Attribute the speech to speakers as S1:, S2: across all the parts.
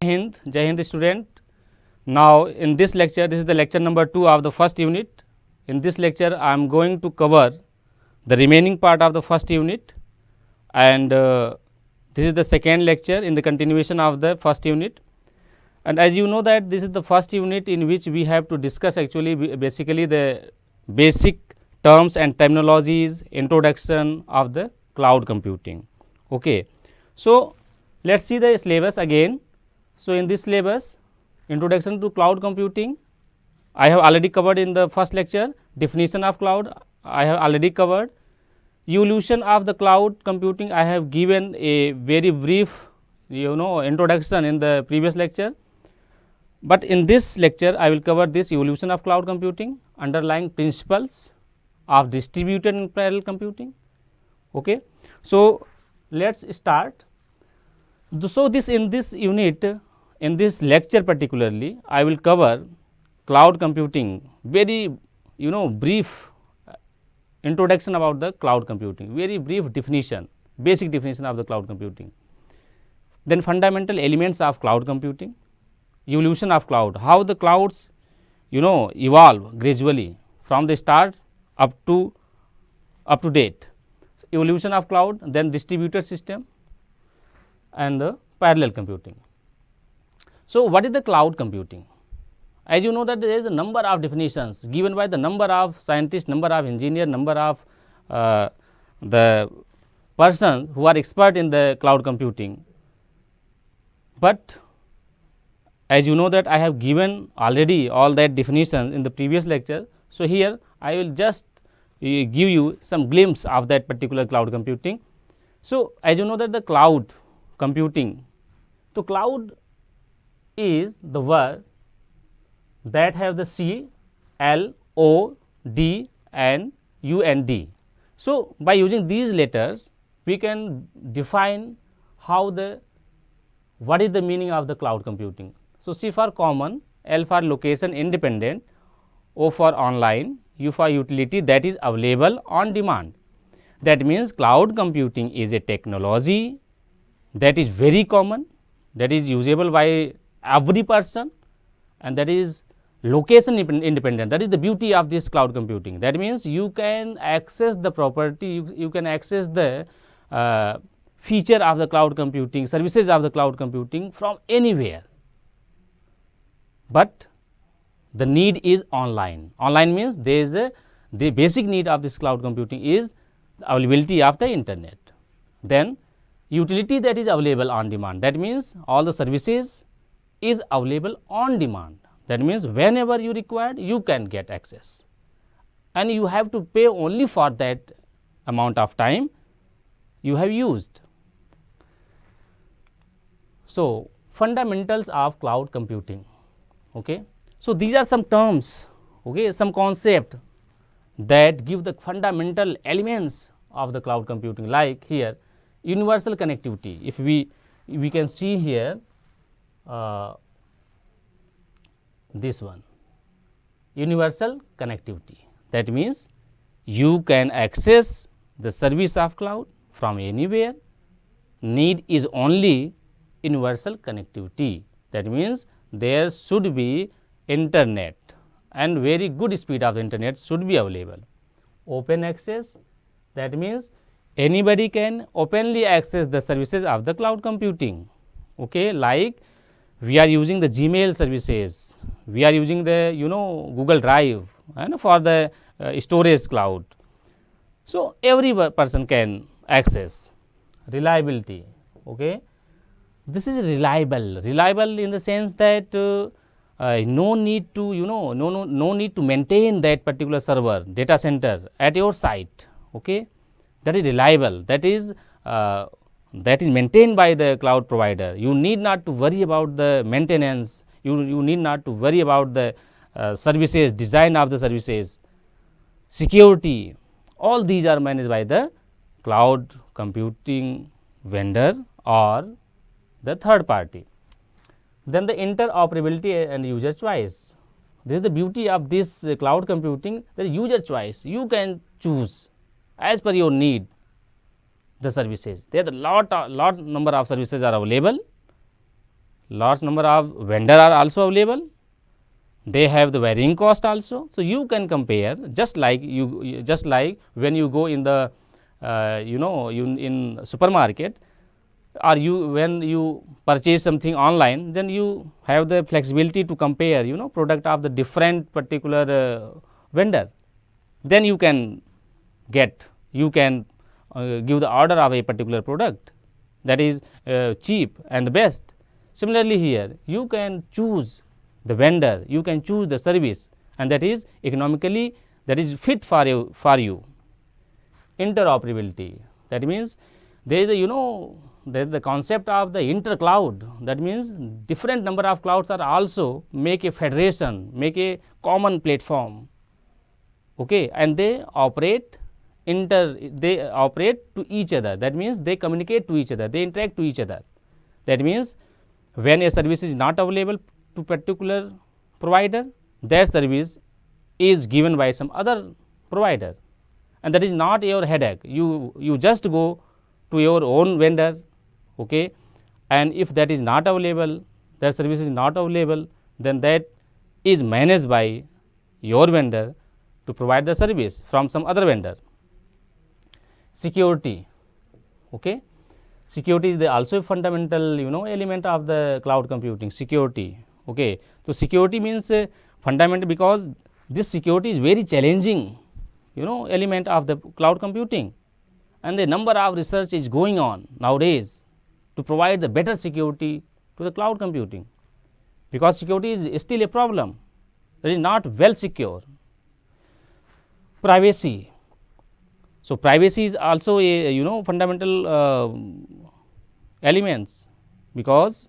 S1: Jai Hind student. Now in this lecture, this is the lecture number 2 of the first unit. In this lecture, I am going to cover the remaining part of the first unit, and this is the second lecture in the continuation of the first unit. And as you know that this is the first unit in which we have to discuss actually basically the basic terms and terminologies, introduction of the cloud computing. Okay. So, let us see the syllabus again. So, in this syllabus, introduction to cloud computing, I have already covered in the first lecture. Definition of cloud, I have already covered. Evolution of the cloud computing, I have given a very brief introduction in the previous lecture. But in this lecture, I will cover this evolution of cloud computing, underlying principles of distributed and parallel computing. Okay. So, let us start. So, this in this unit, in this lecture particularly, I will cover cloud computing, very brief introduction about the cloud computing, very brief definition, basic definition of the cloud computing. Then fundamental elements of cloud computing, evolution of cloud, how the clouds evolve gradually from the start up to date. So, evolution of cloud, then distributed system and the parallel computing. So, what is the cloud computing? As you know that there is a number of definitions given by the number of scientists, number of engineers, number of the persons who are expert in the cloud computing. But as you know that I have given already all that definitions in the previous lecture. So, here I will just give you some glimpse of that particular cloud computing. So, as you know that the cloud computing, so cloud is the word that have the C, L, O, D and U and D. So, by using these letters we can define how what is the meaning of the cloud computing. So, C for common, L for location independent, O for online, U for utility that is available on demand. That means, cloud computing is a technology that is very common, that is usable by every person, and that is location independent. That is the beauty of this cloud computing. That means, you can access the property, you can access the feature of the cloud computing, services of the cloud computing from anywhere. But the need is online. Online means there is the basic need of this cloud computing is the availability of the internet. Then utility that is available on demand. That means, all the services is available on demand. That means, whenever you require you can get access, and you have to pay only for that amount of time you have used. So, fundamentals of cloud computing. Okay. So, these are some terms, okay, some concept that give the fundamental elements of the cloud computing, like here universal connectivity. If we can see here this one, universal connectivity. That means, you can access the service of cloud from anywhere, need is only universal connectivity. That means, there should be internet and very good speed of the internet should be available. Open access, that means, anybody can openly access the services of the cloud computing. Okay, like we are using the Gmail services, we are using the Google Drive and for the storage cloud. So, every person can access. Reliability. Okay. This is reliable in the sense that no need to no need to maintain that particular server data center at your site. Okay. That is reliable, that is maintained by the cloud provider. You need not to worry about the maintenance, you need not to worry about the services, design of the services, security, all these are managed by the cloud computing vendor or the third party. Then the interoperability and user choice. This is the beauty of this cloud computing, the user choice. You can choose as per your need the services. There are lot number of services are available. large number of vendor are also available, they have the varying cost also. So, you can compare just like when you go in the in supermarket, or when you purchase something online, then you have the flexibility to compare product of the different particular vendor. Then you can give the order of a particular product that is cheap and the best. Similarly, here you can choose the vendor, you can choose the service, and that is economically, that is fit for you. Interoperability, that means there is there is the concept of the intercloud. That means different number of clouds are also make a federation, make a common platform, okay, and they operate to each other. That means they communicate to each other, they interact to each other. That means when a service is not available to particular provider, that service is given by some other provider, and that is not your headache. You just go to your own vendor, okay, and if that is not available, that service is not available, then that is managed by your vendor to provide the service from some other vendor. Security, okay, security is also a fundamental element of the cloud computing. Security, okay, so security means fundamental, because this security is very challenging element of the cloud computing, and the number of research is going on nowadays to provide the better security to the cloud computing, because security is still a problem, that is not well secure. Privacy, so privacy is also a fundamental elements, because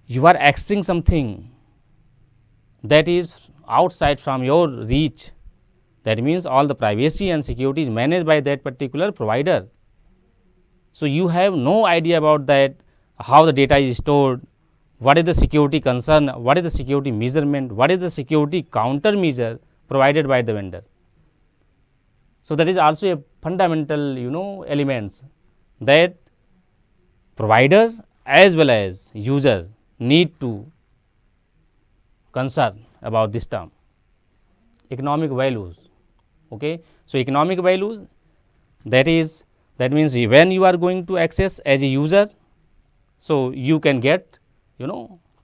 S1: you are accessing something that is outside from your reach. That means all the privacy and security is managed by that particular provider. So, you have no idea about that, how the data is stored, what is the security concern, what is the security measurement, what is the security countermeasure provided by the vendor. So, that is also a fundamental elements that provider as well as user need to concern about this term. Economic values, okay. So, economic values, that means when you are going to access as a user, so you can get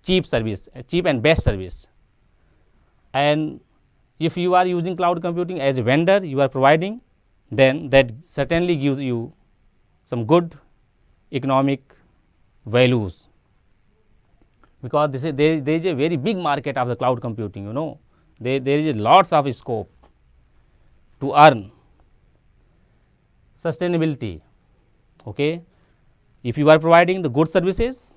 S1: cheap service, cheap and best service, and if you are using cloud computing as a vendor, you are providing, then that certainly gives you some good economic values, because there is a very big market of the cloud computing. There is a lots of scope to earn. Sustainability, okay, if you are providing the good services,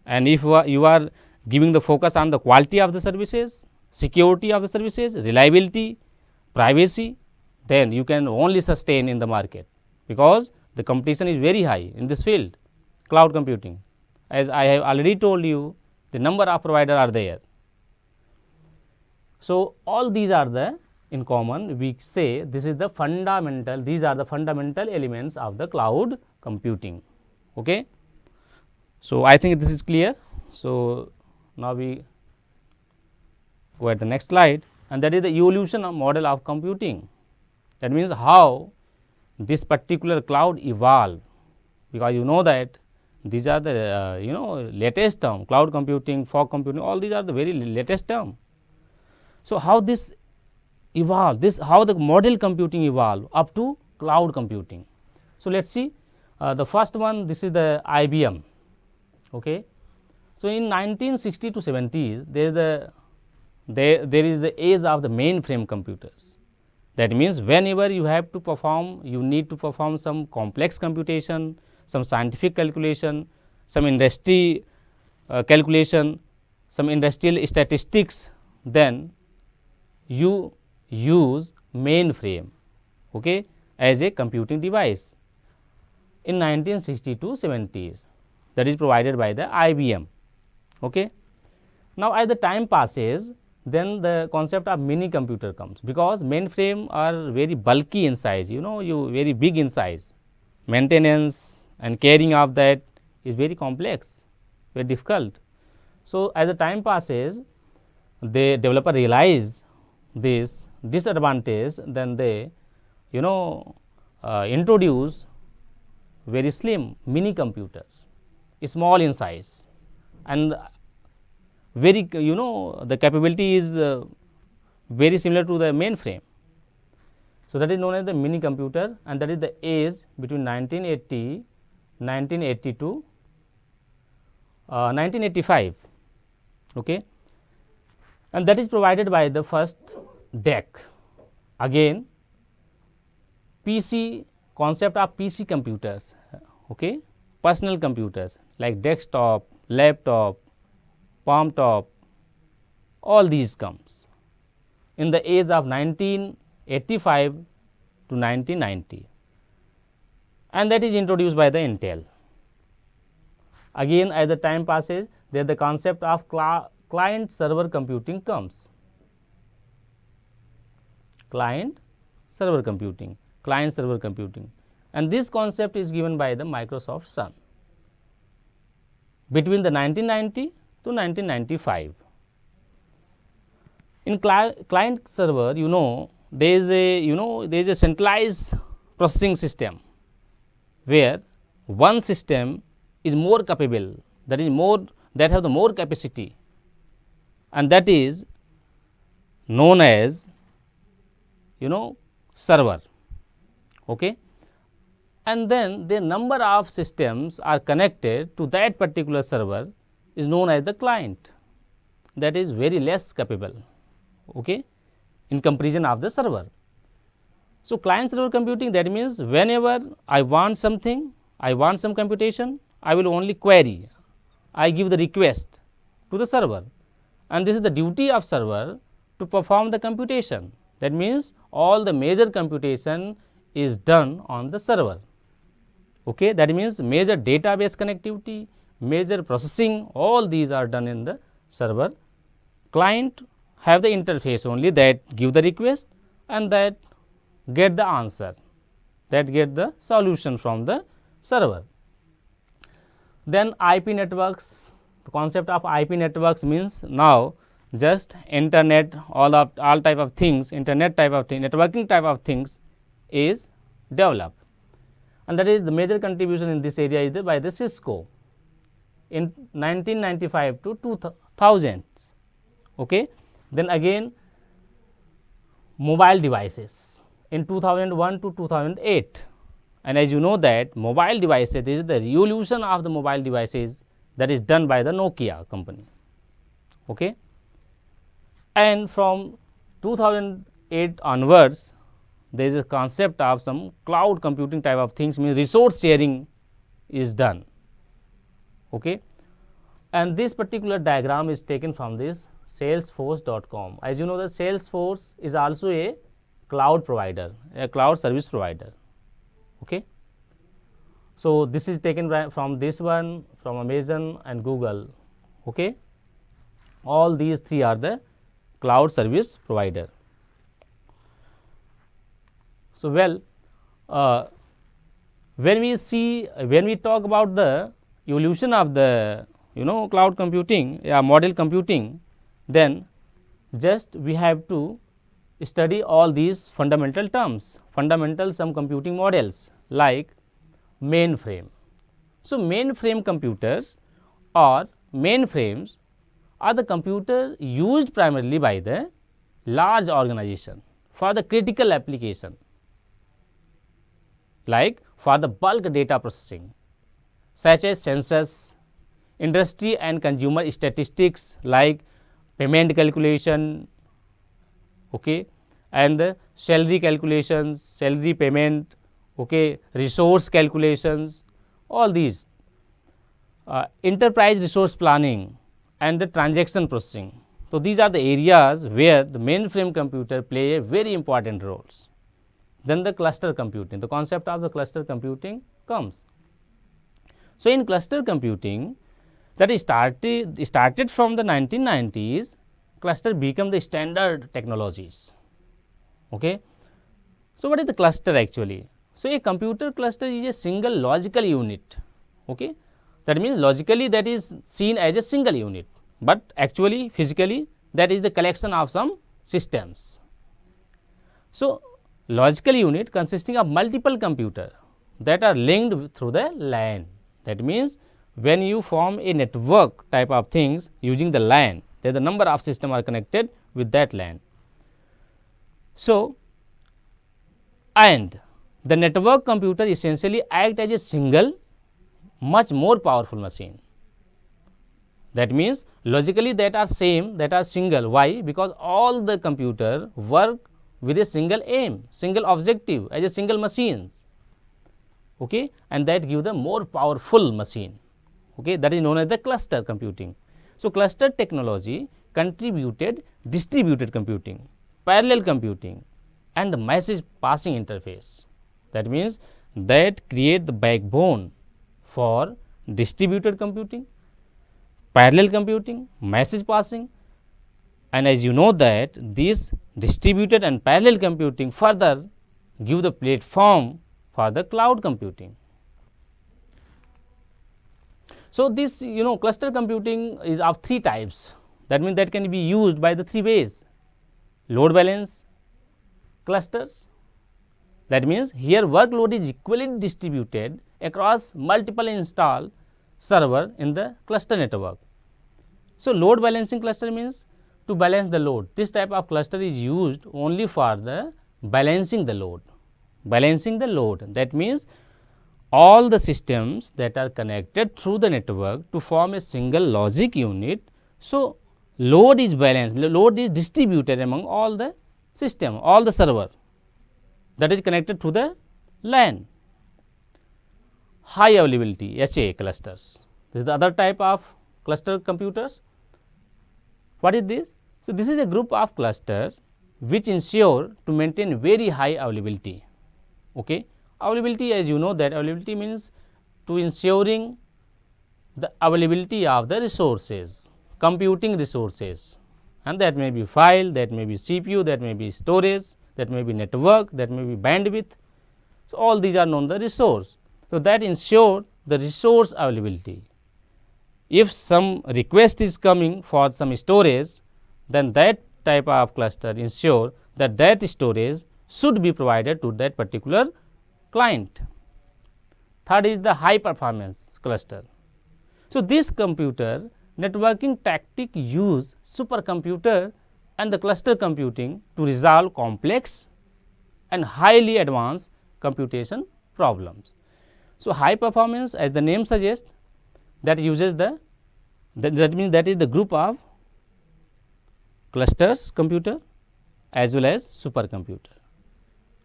S1: and if you are giving the focus on the quality of the services, security of the services, reliability, privacy, then you can only sustain in the market, because the competition is very high in this field, cloud computing. As I have already told you, the number of providers are there. So, all these are the in common, we say this is the fundamental, these are the fundamental elements of the cloud computing, okay. So, I think this is clear. So, now we go at the next slide, and that is the evolution of model of computing. That means how this particular cloud evolve, because that these are the latest term, cloud computing, fog computing, all these are the very latest term. So, how this evolve, how the model computing evolve up to cloud computing. So, let us see the first one, this is the IBM, okay. So, in 1960 to 70s, there is the age of the mainframe computers. That means whenever you have to perform, you need to perform some complex computation, some scientific calculation, some industry calculation, some industrial statistics, then you use mainframe, okay, as a computing device in 1960 to 70s, that is provided by the IBM, okay. Now, as the time passes, then the concept of mini computer comes, because mainframe are very bulky in size, you very big in size, maintenance and carrying of that is very complex. very difficult. So, as the time passes, the developer realize this disadvantage, then they introduce very slim mini computers, small in size, and very the capability is very similar to the mainframe. So, that is known as the mini computer, and that is the age between 1980 to 1985, okay. And that is provided by the first DEC. Again, PC concept of PC computers, okay, personal computers like desktop, laptop, palm top, all these comes in the age of 1985 to 1990, and that is introduced by the Intel. Again, as the time passes, there the concept of client server computing comes. Client server computing, and this concept is given by the Microsoft Sun between the 1990 to 1995. In client server, there is a centralized processing system where one system is more capable, that have the more capacity, and that is known as server, okay. And then the number of systems are connected to that particular server is known as the client, that is very less capable, okay, in comparison of the server. So, client server computing, that means whenever I want something, I want some computation, I will only query, I give the request to the server, and this is the duty of server to perform the computation. That means all the major computation is done on the server, okay. That means major database connectivity, major processing, all these are done in the server. Client have the interface only, that give the request and that get the answer, that get the solution from the server. Then IP networks, the concept of IP networks means now just internet, all type of things, internet type of thing, networking type of things is developed, and that is the major contribution in this area is by the Cisco in 1995 to 2000, okay. Then again mobile devices in 2001 to 2008, and as you know that mobile devices, this is the revolution of the mobile devices that is done by the Nokia company, okay. And from 2008 onwards, there is a concept of some cloud computing type of things, means resource sharing is done, okay. And this particular diagram is taken from this salesforce.com. As you know that Salesforce is also a cloud provider, a cloud service provider, okay. So, this is taken from this one, from Amazon and Google, okay. All these three are the cloud service provider. So, well, when we talk about the evolution of the cloud computing, model computing, then just we have to study all these fundamental terms, some computing models like mainframe. So, mainframe computers or mainframes are the computer used primarily by the large organization for the critical application, like for the bulk data processing such as census, industry and consumer statistics like payment calculation, okay, and the salary calculations, salary payment, okay, resource calculations, all these enterprise resource planning and the transaction processing. So, these are the areas where the mainframe computer play a very important roles. Then the cluster computing, the concept of the cluster computing comes. So, in cluster computing, that is started from the 1990s, cluster become the standard technologies, okay. So, what is the cluster actually? So, a computer cluster is a single logical unit, okay. That means logically that is seen as a single unit, but actually physically that is the collection of some systems. So, logical unit consisting of multiple computers that are linked through the LAN. That means when you form a network type of things using the LAN, then the number of systems are connected with that LAN. So, and the network computer essentially act as a single much more powerful machine. That means logically that are same, that are single. Why? Because all the computer work with a single aim, single objective as a single machines, okay, and that give the more powerful machine, okay, that is known as the cluster computing. So, cluster technology contributed distributed computing, parallel computing and the message passing interface. That means that create the backbone for distributed computing, parallel computing, message passing, and as you know that this distributed and parallel computing further give the platform for the cloud computing. So, this cluster computing is of three types. That means that can be used by the three ways: load balance clusters. That means here workload is equally distributed across multiple installed server in the cluster network. So, load balancing cluster means to balance the load. This type of cluster is used only for the balancing the load. Balancing the load, that means all the systems that are connected through the network to form a single logic unit. So, load is balanced, load is distributed among all the system, all the server that is connected to the LAN. High availability HA clusters. This is the other type of cluster computers. What is this? So, this is a group of clusters which ensure to maintain very high availability. Okay. Availability, as you know that availability means to ensuring the availability of the resources, computing resources, and that may be file, that may be CPU, that may be storage, that may be network, that may be bandwidth. So, all these are known the resource. So, that ensure the resource availability. If some request is coming for some storage, then that type of cluster ensure that that storage should be provided to that particular client. Third is the high performance cluster. So, this computer networking tactic use supercomputer and the cluster computing to resolve complex and highly advanced computation problems. So, high performance, as the name suggests, that uses that means that is the group of clusters computer as well as supercomputer,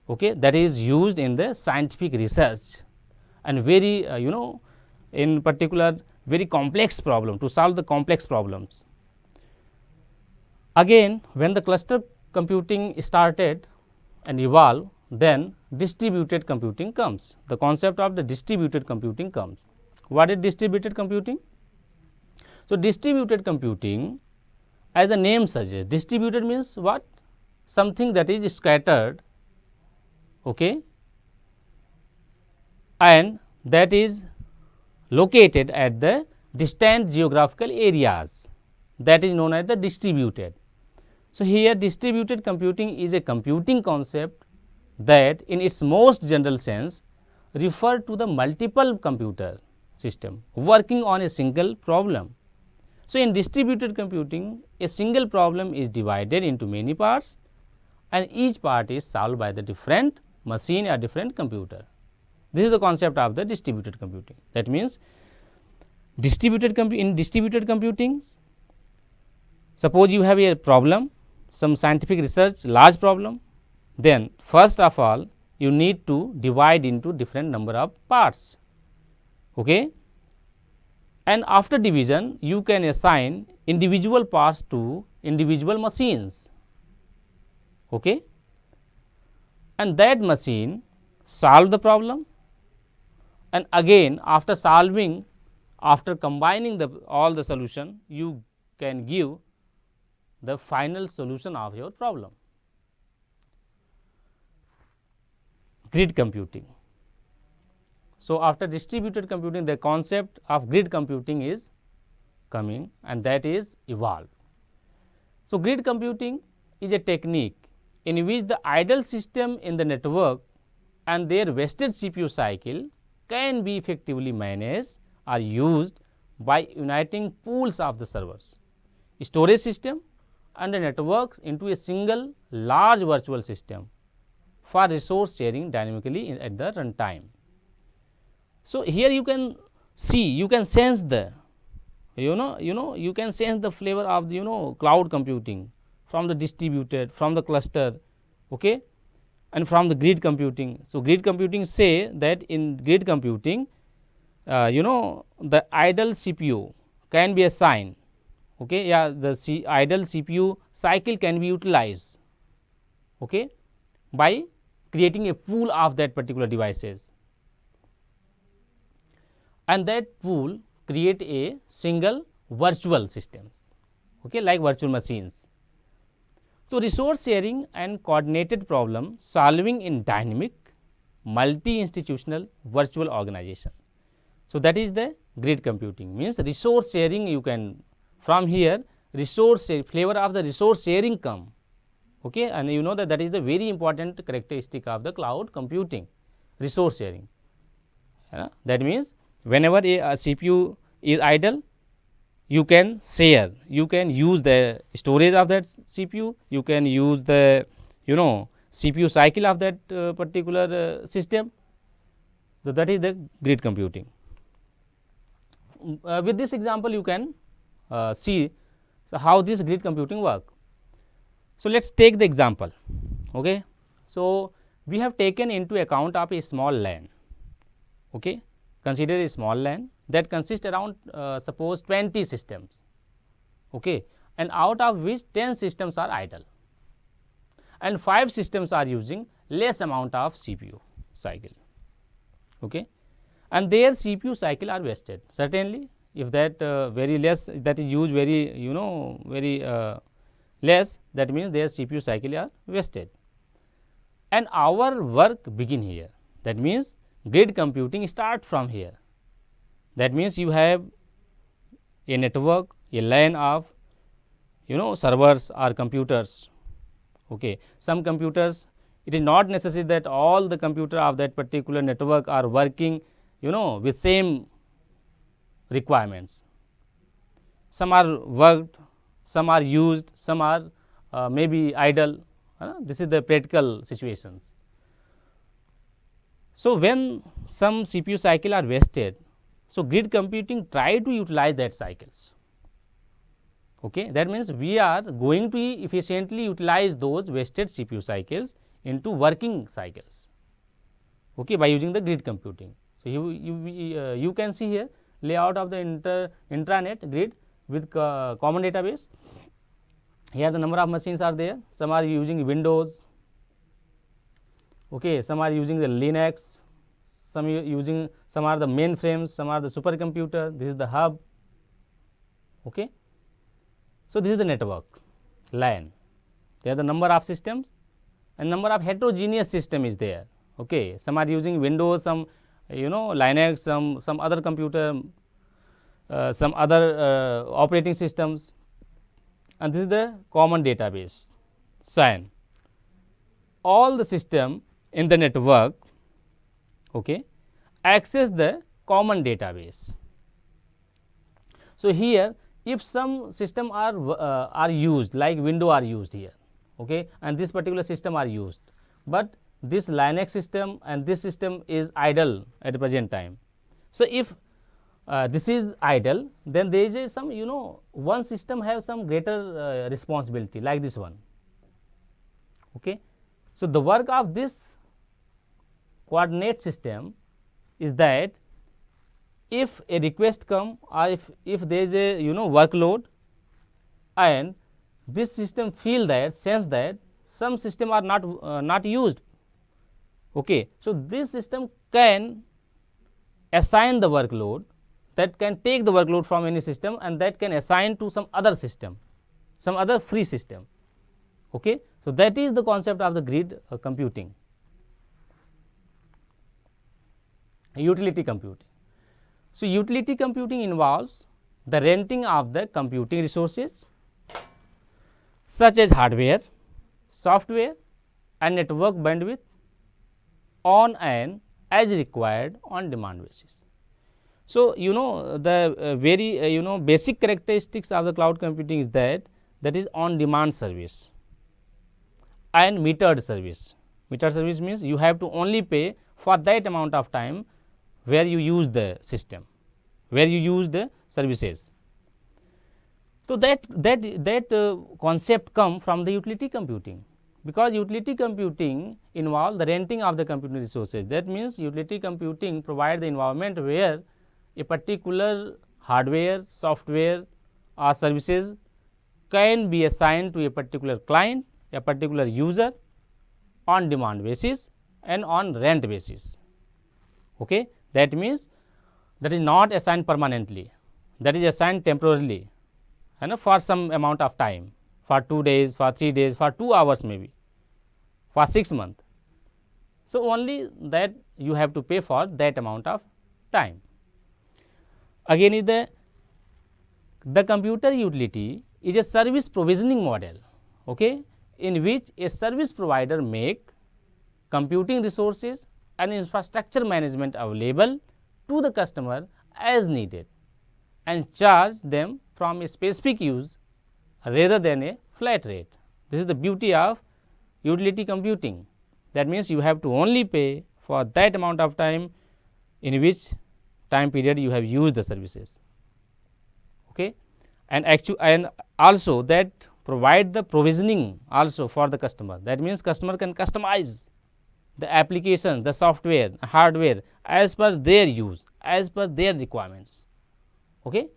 S1: okay, that is used in the scientific research and very in particular very complex problem, to solve the complex problems. Again, when the cluster computing started and evolved, then distributed computing comes. The concept of the distributed computing comes. What is distributed computing? So, distributed computing, as the name suggests, distributed means what? Something that is scattered, okay, and that is located at the distant geographical areas, that is known as the distributed. So, here distributed computing is a computing concept that in its most general sense refer to the multiple computer system working on a single problem. So, in distributed computing, a single problem is divided into many parts and each part is solved by the different machine or different computer. This is the concept of the distributed computing. That means, in distributed computing, suppose you have a problem, some scientific research, large problem, then first of all you need to divide into different number of parts, okay, and after division you can assign individual parts to individual machines, okay, and that machine solve the problem, and again after solving, after combining all the solution, you can give the final solution of your problem. Grid computing. So, after distributed computing, the concept of grid computing is coming, and that is evolved. So, grid computing is a technique in which the idle system in the network and their wasted CPU cycle can be effectively managed or used by uniting pools of the servers, storage system and the networks into a single large virtual system for resource sharing dynamically at the runtime. So, here you can see, you can sense the you can sense the flavor of the cloud computing from the distributed, from the cluster, okay, and from the grid computing. So, grid computing say that in grid computing the idle CPU can be assigned, okay, yeah, the idle CPU cycle can be utilized, okay, by creating a pool of that particular devices, and that pool create a single virtual systems, okay, like virtual machines. So, resource sharing and coordinated problem solving in dynamic multi-institutional virtual organization. So, that is the grid computing, means resource sharing. You can from here resource flavor of the resource sharing come, okay, and you know that that is the very important characteristic of the cloud computing, resource sharing. That means whenever a CPU is idle, you can share, you can use the storage of that CPU, you can use the CPU cycle of that particular system. So, that is the grid computing. With this example you can see how this grid computing work. So, let us take the example. Okay. So, we have taken into account of a small LAN. Okay. Consider a small LAN that consists around suppose 20 systems, okay, and out of which 10 systems are idle and 5 systems are using less amount of CPU cycle, okay, and their CPU cycle are wasted. Certainly, if that very less, that is used very very less, that means their CPU cycle are wasted, and our work begin here. That means grid computing start from here. That means you have a network, a LAN of servers or computers. Okay. Some computers, it is not necessary that all the computer of that particular network are working with same requirements. Some are worked, some are used, some are maybe idle. This is the practical situations. So, when some CPU cycle are wasted, so grid computing try to utilize that cycles. Okay. That means we are going to efficiently utilize those wasted CPU cycles into working cycles, okay, by using the grid computing. So, you can see here layout of the intranet grid with common database. Here the number of machines are there. Some are using Windows, okay, some are using the Linux, some are the mainframes, some are the supercomputer. This is the hub, okay. So, this is the network LAN. There are the number of systems and number of heterogeneous system is there, okay. Some are using Windows, some Linux, some other computer, some other operating systems, and this is the common database SAN. All the system in the network, okay, access the common database. So, here if some system are used, like Windows are used here, okay, and this particular system are used, but this Linux system and this system is idle at the present time. So, if this is idle, then there is some one system have some greater responsibility, like this one, okay. So, the work of this coordinate system is that if a request come, or if there is a workload, and this system feel that, sense that some system are not used, okay. So, this system can assign the workload, that can take the workload from any system and that can assign to some other system, some other free system, okay. So, that is the concept of the grid computing. Utility computing. So, utility computing involves the renting of the computing resources such as hardware, software and network bandwidth on an as required on demand basis. So, the very basic characteristics of the cloud computing is that is on demand service and metered service. Metered service means you have to only pay for that amount of time where you use the system, where you use the services. So, that concept come from the utility computing, because utility computing involves the renting of the computing resources. That means utility computing provide the environment where a particular hardware, software or services can be assigned to a particular client, a particular user on demand basis and on rent basis. Okay? That means that is not assigned permanently, that is assigned temporarily, for some amount of time, for 2 days, for 3 days, for 2 hours maybe, for 6 months. So, only that you have to pay for that amount of time. Again is the computer utility is a service provisioning model, okay, in which a service provider make computing resources and infrastructure management available to the customer as needed and charge them from a specific use rather than a flat rate. This is the beauty of utility computing. That means you have to only pay for that amount of time in which time period you have used the services. Okay? And also that provide the provisioning also for the customer. That means customer can customize the application, the software, hardware as per their use, as per their requirements. Okay?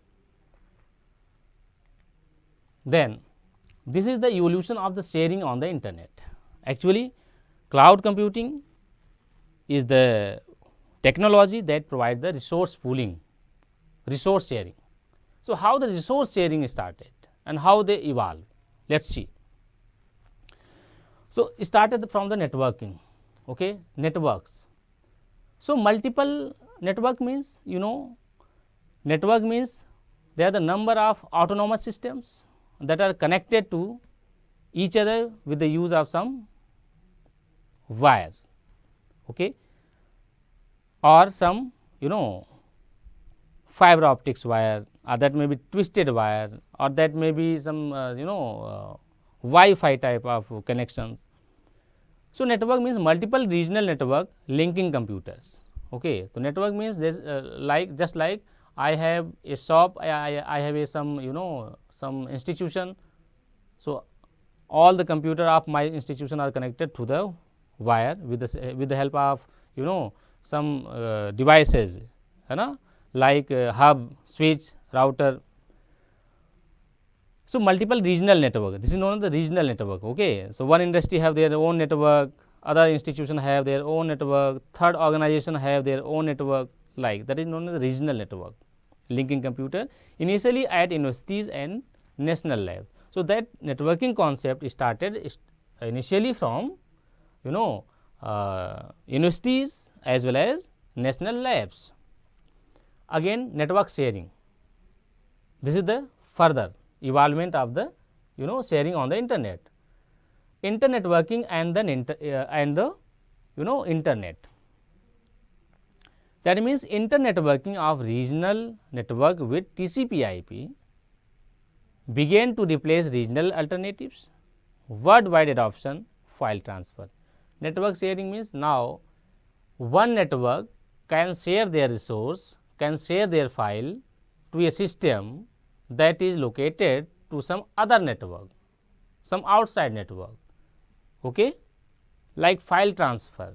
S1: Then this is the evolution of the sharing on the internet. Actually, cloud computing is the technology that provides the resource pooling, resource sharing. So, how the resource sharing started and how they evolve? Let us see. So, it started from the networking, okay, networks. So, multiple network means, network means they are the number of autonomous systems that are connected to each other with the use of some wires, okay, or some fiber optics wire, or that may be twisted wire, or that may be some Wi-Fi type of connections. So, network means multiple regional network linking computers. Okay. So, network means this just like I have a shop, I have a some institution. So, all the computer of my institution are connected to the wire with the help of some devices, like hub, switch, router. So, multiple regional network, this is known as the regional network. Okay. So, one industry have their own network, other institution have their own network, third organization have their own network, like that is known as the regional network linking computer initially at universities and national lab. So, that networking concept started initially from universities as well as national labs. Again, network sharing, this is the further evolvement of the sharing on the internet, internetworking and the internet. That means internetworking of regional network with TCP/IP began to replace regional alternatives, worldwide adoption, file transfer. Network sharing means now one network can share their resource, can share their file to a system that is located to some other network, some outside network, okay, like file transfer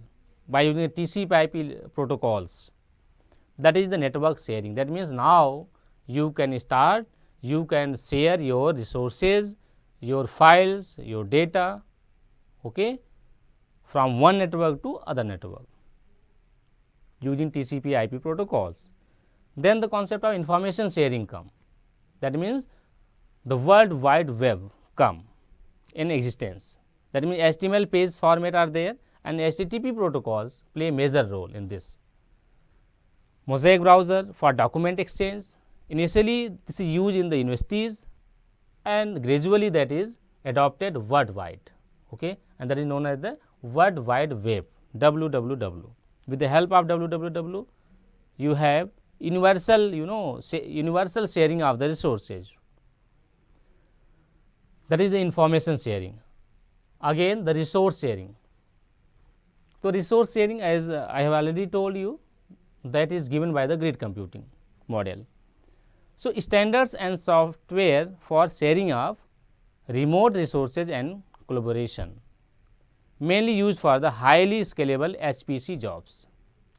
S1: by using TCP/IP protocols. That is the network sharing. That means now you can share your resources, your files, your data, okay, from one network to other network using TCP/IP protocols. Then the concept of information sharing come. That means the World Wide Web come in existence. That means HTML page format are there and HTTP protocols play a major role in this. Mosaic browser for document exchange. Initially, this is used in the universities and gradually that is adopted worldwide, okay, and that is known as the World Wide Web, WWW. With the help of WWW, you have universal, universal sharing of the resources. That is the information sharing. Again, the resource sharing. So, resource sharing, as I have already told you, that is given by the grid computing model. So, standards and software for sharing of remote resources and collaboration, mainly used for the highly scalable HPC jobs,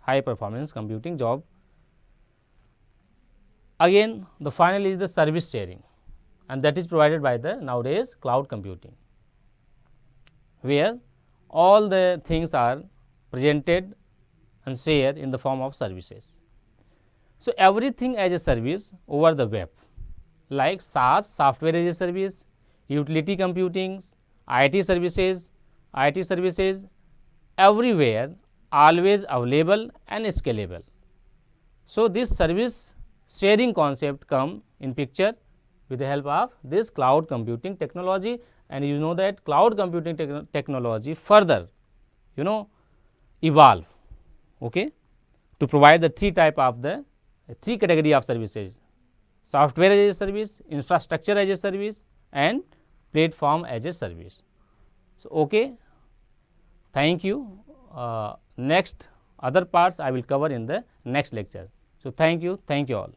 S1: high performance computing job. Again, the final is the service sharing, and that is provided by the nowadays cloud computing, where all the things are presented and shared in the form of services. So, everything as a service over the web, like SaaS, software as a service, utility computing, IT services, everywhere, always available and scalable. So, this service sharing concept come in picture with the help of this cloud computing technology, and you know that cloud computing technology further evolve, okay, to provide the three category of services: software as a service, infrastructure as a service, and platform as a service. So, okay, thank you. Next other parts I will cover in the next lecture. So, thank you all.